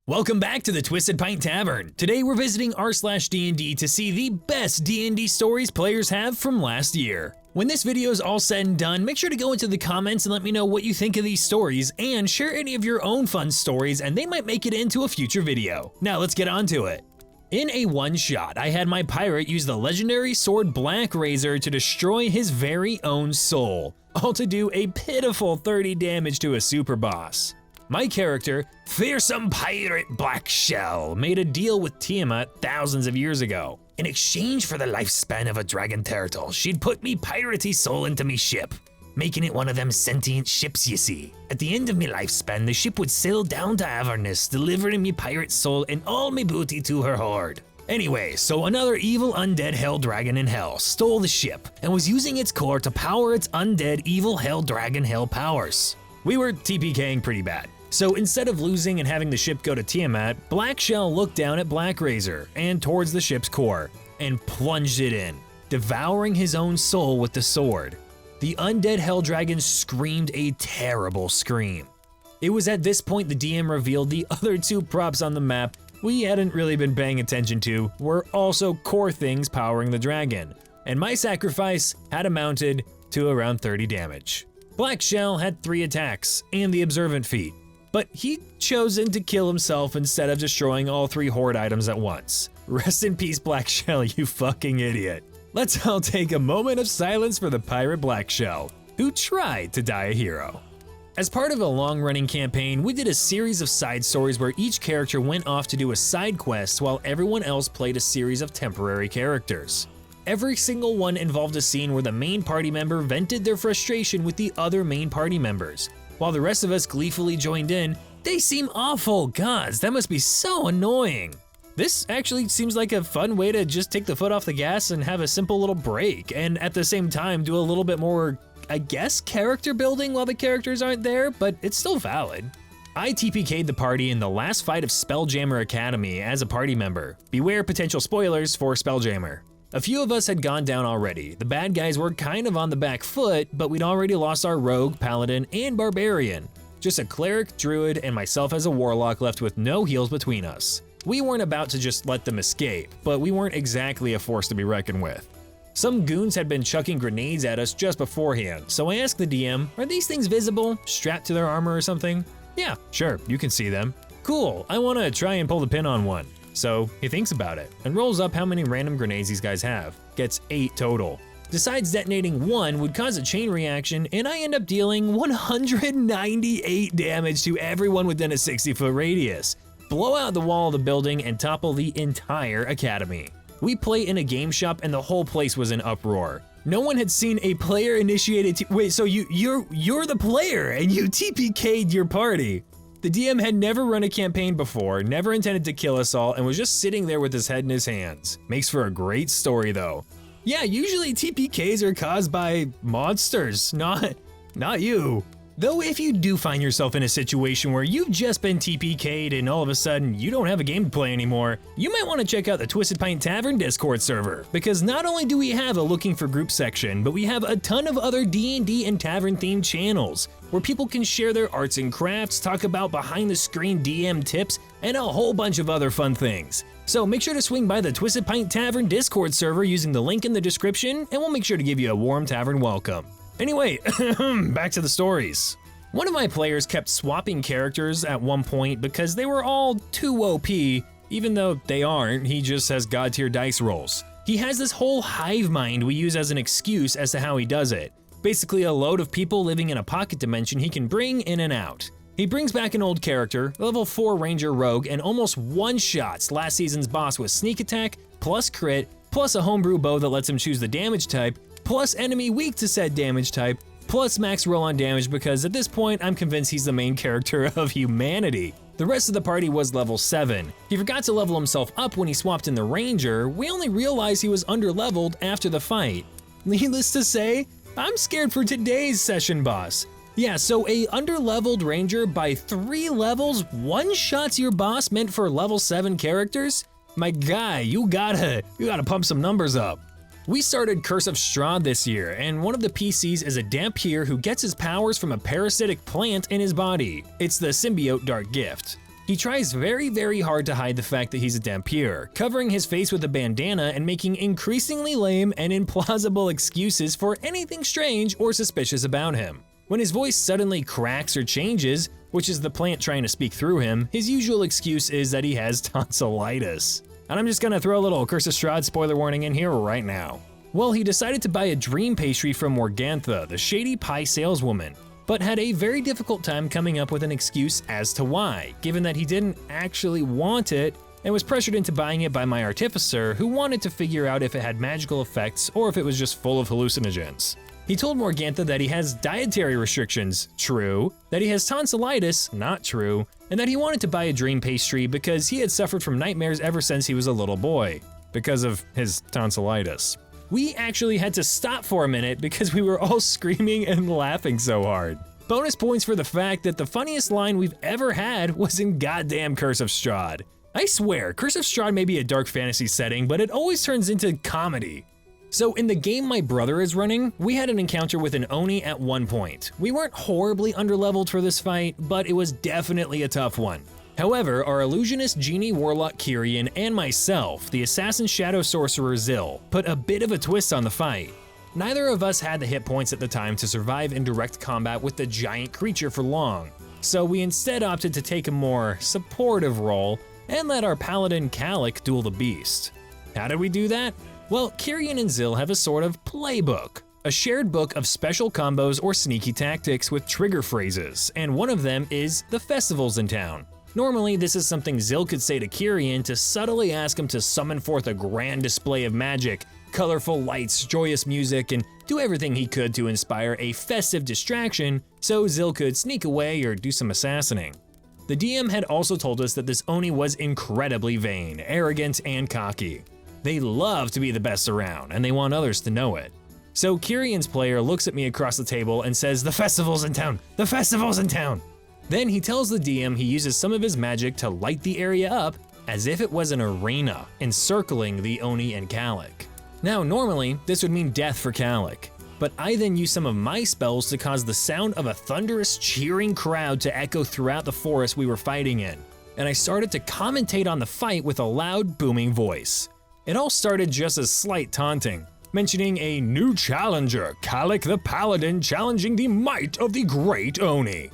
Welcome back to the Twisted Pint Tavern. Today we're visiting r/D&D to see the best D&D stories players have from last year. When this video is all said and done, make sure to go into the comments and let me know what you think of these stories and share any of your own fun stories and they might make it into a future video. Now let's get on to it. In a one-shot, I had my pirate use the legendary sword Black Razor to destroy his very own soul, all to do a pitiful 30 damage to a super boss. My character, fearsome pirate Black Shell, made a deal with Tiamat thousands of years ago. In exchange for the lifespan of a dragon turtle, she'd put me piratey soul into me ship, making it one of them sentient ships you see. At the end of me lifespan, the ship would sail down to Avernus, delivering me pirate soul and all me booty to her horde. Anyway, so another evil undead hell dragon in hell stole the ship and was using its core to power its undead evil hell dragon hell powers. We were TPKing pretty bad. So instead of losing and having the ship go to Tiamat, Black Shell looked down at Black Razor and towards the ship's core and plunged it in, devouring his own soul with the sword. The undead hell dragon screamed a terrible scream. It was at this point the DM revealed the other two props on the map we hadn't really been paying attention to were also core things powering the dragon, and my sacrifice had amounted to around 30 damage. Black Shell had 3 attacks and the observant feat, but he'd chosen to kill himself instead of destroying all 3 horde items at once. Rest in peace, Black Shell, you fucking idiot. Let's all take a moment of silence for the pirate Black Shell, who tried to die a hero. As part of a long-running campaign, we did a series of side stories where each character went off to do a side quest while everyone else played a series of temporary characters. Every single one involved a scene where the main party member vented their frustration with the other main party members. While the rest of us gleefully joined in, they seem awful. Gods, that must be so annoying. This actually seems like a fun way to just take the foot off the gas and have a simple little break, and at the same time do a little bit more, I guess, character building while the characters aren't there, but it's still valid. I TPK'd the party in the last fight of Spelljammer Academy as a party member. Beware potential spoilers for Spelljammer. A few of us had gone down already. The bad guys were kind of on the back foot, but we'd already lost our rogue, paladin, and barbarian. Just a cleric, druid, and myself as a warlock left with no heals between us. We weren't about to just let them escape, but we weren't exactly a force to be reckoned with. Some goons had been chucking grenades at us just beforehand, so I asked the DM, are these things visible, strapped to their armor or something? Yeah, sure, you can see them. Cool, I wanna try and pull the pin on one. So he thinks about it and rolls up how many random grenades these guys have. Gets 8 total. Decides detonating 1 would cause a chain reaction and I end up dealing 198 damage to everyone within a 60-foot radius. Blow out the wall of the building and topple the entire academy. We play in a game shop and the whole place was in uproar. No one had seen a player initiated wait, so you're the player and you TPK'd your party. The DM had never run a campaign before, never intended to kill us all, and was just sitting there with his head in his hands. Makes for a great story though. Yeah, usually TPKs are caused by monsters, not you. Though if you do find yourself in a situation where you've just been TPK'd and all of a sudden you don't have a game to play anymore, you might want to check out the Twisted Pint Tavern Discord server, because not only do we have a looking for group section, but we have a ton of other D&D and tavern themed channels, where people can share their arts and crafts, talk about behind the screen DM tips, and a whole bunch of other fun things. So make sure to swing by the Twisted Pint Tavern Discord server using the link in the description, and we'll make sure to give you a warm tavern welcome. Anyway, back to the stories. One of my players kept swapping characters at one point because they were all too OP, even though they aren't, he just has god tier dice rolls. He has this whole hive mind we use as an excuse as to how he does it. Basically a load of people living in a pocket dimension he can bring in and out. He brings back an old character, level 4 ranger rogue, and almost one-shots last season's boss with sneak attack, plus crit, plus a homebrew bow that lets him choose the damage type, plus enemy weak to said damage type, plus max roll on damage because at this point I'm convinced he's the main character of humanity. The rest of the party was level 7. He forgot to level himself up when he swapped in the ranger. We only realized he was underleveled after the fight. Needless to say, I'm scared for today's session boss. Yeah, so a underleveled ranger by 3 levels one-shots your boss meant for level 7 characters? My guy, you gotta pump some numbers up. We started Curse of Strahd this year, and one of the PCs is a Dhampir who gets his powers from a parasitic plant in his body. It's the symbiote Dark Gift. He tries very hard to hide the fact that he's a Dhampir, covering his face with a bandana and making increasingly lame and implausible excuses for anything strange or suspicious about him. When his voice suddenly cracks or changes, which is the plant trying to speak through him, his usual excuse is that he has tonsillitis. And I'm just gonna throw a little Curse of Strahd spoiler warning in here right now. Well, he decided to buy a dream pastry from Morgantha, the shady pie saleswoman, but had a very difficult time coming up with an excuse as to why, given that he didn't actually want it and was pressured into buying it by my artificer, who wanted to figure out if it had magical effects or if it was just full of hallucinogens. He told Morgantha that he has dietary restrictions, true, that he has tonsillitis, not true, and that he wanted to buy a dream pastry because he had suffered from nightmares ever since he was a little boy, because of his tonsillitis. We actually had to stop for a minute because we were all screaming and laughing so hard. Bonus points for the fact that the funniest line we've ever had was in goddamn Curse of Strahd. I swear, Curse of Strahd may be a dark fantasy setting, but it always turns into comedy. So in the game my brother is running, we had an encounter with an Oni at one point. We weren't horribly underleveled for this fight, but it was definitely a tough one. However, our illusionist genie warlock Kyrian and myself, the assassin shadow sorcerer Zil, put a bit of a twist on the fight. Neither of us had the hit points at the time to survive in direct combat with the giant creature for long, so we instead opted to take a more supportive role and let our paladin Cloak duel the beast. How did we do that? Well, Kyrian and Zil have a sort of playbook, a shared book of special combos or sneaky tactics with trigger phrases, and one of them is the festivals in town. Normally, this is something Zil could say to Kyrian to subtly ask him to summon forth a grand display of magic, colorful lights, joyous music, and do everything he could to inspire a festive distraction so Zil could sneak away or do some assassinating. The DM had also told us that this Oni was incredibly vain, arrogant, and cocky. They love to be the best around, and they want others to know it. So Kyrian's player looks at me across the table and says, "The festival's in town! The festival's in town!" Then he tells the DM he uses some of his magic to light the area up as if it was an arena, encircling the Oni and Cloak. Now normally, this would mean death for Cloak, but I then use some of my spells to cause the sound of a thunderous cheering crowd to echo throughout the forest we were fighting in, and I started to commentate on the fight with a loud, booming voice. It all started just as slight taunting, mentioning a new challenger, Cloak the Paladin, challenging the might of the great Oni.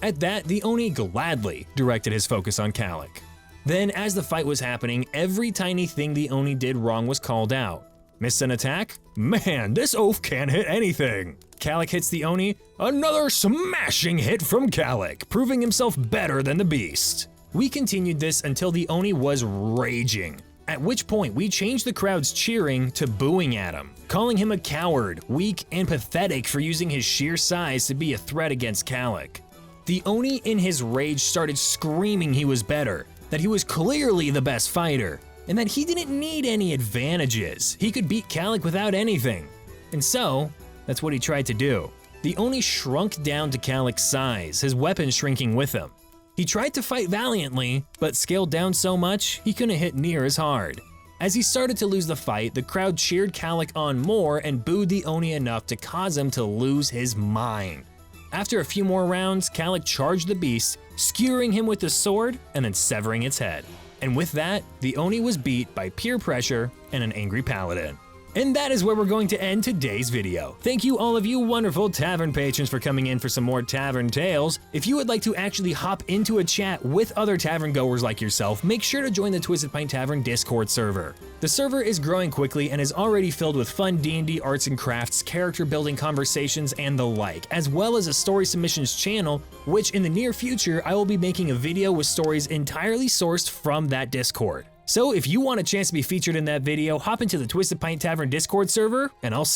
At that, the Oni gladly directed his focus on Cloak. Then, as the fight was happening, every tiny thing the Oni did wrong was called out. Missed an attack? Man, this oaf can't hit anything. Cloak hits the Oni, another smashing hit from Cloak, proving himself better than the beast. We continued this until the Oni was raging, at which point we changed the crowd's cheering to booing at him, calling him a coward, weak, and pathetic for using his sheer size to be a threat against Cloak. The Oni in his rage started screaming he was better, that he was clearly the best fighter, and that he didn't need any advantages. He could beat Cloak without anything. And so, that's what he tried to do. The Oni shrunk down to Cloak's size, his weapon shrinking with him. He tried to fight valiantly, but scaled down so much he couldn't hit near as hard. As he started to lose the fight, the crowd cheered Cloak on more and booed the Oni enough to cause him to lose his mind. After a few more rounds, Cloak charged the beast, skewering him with the sword and then severing its head. And with that, the Oni was beat by peer pressure and an angry paladin. And that is where we're going to end today's video. Thank you all of you wonderful tavern patrons for coming in for some more tavern tales. If you would like to actually hop into a chat with other tavern goers like yourself, make sure to join the Twisted Pint Tavern Discord server. The server is growing quickly and is already filled with fun D&D arts and crafts, character building conversations, and the like, as well as a story submissions channel, which in the near future I will be making a video with stories entirely sourced from that Discord. So if you want a chance to be featured in that video, hop into the Twisted Pint Tavern Discord server, and I'll see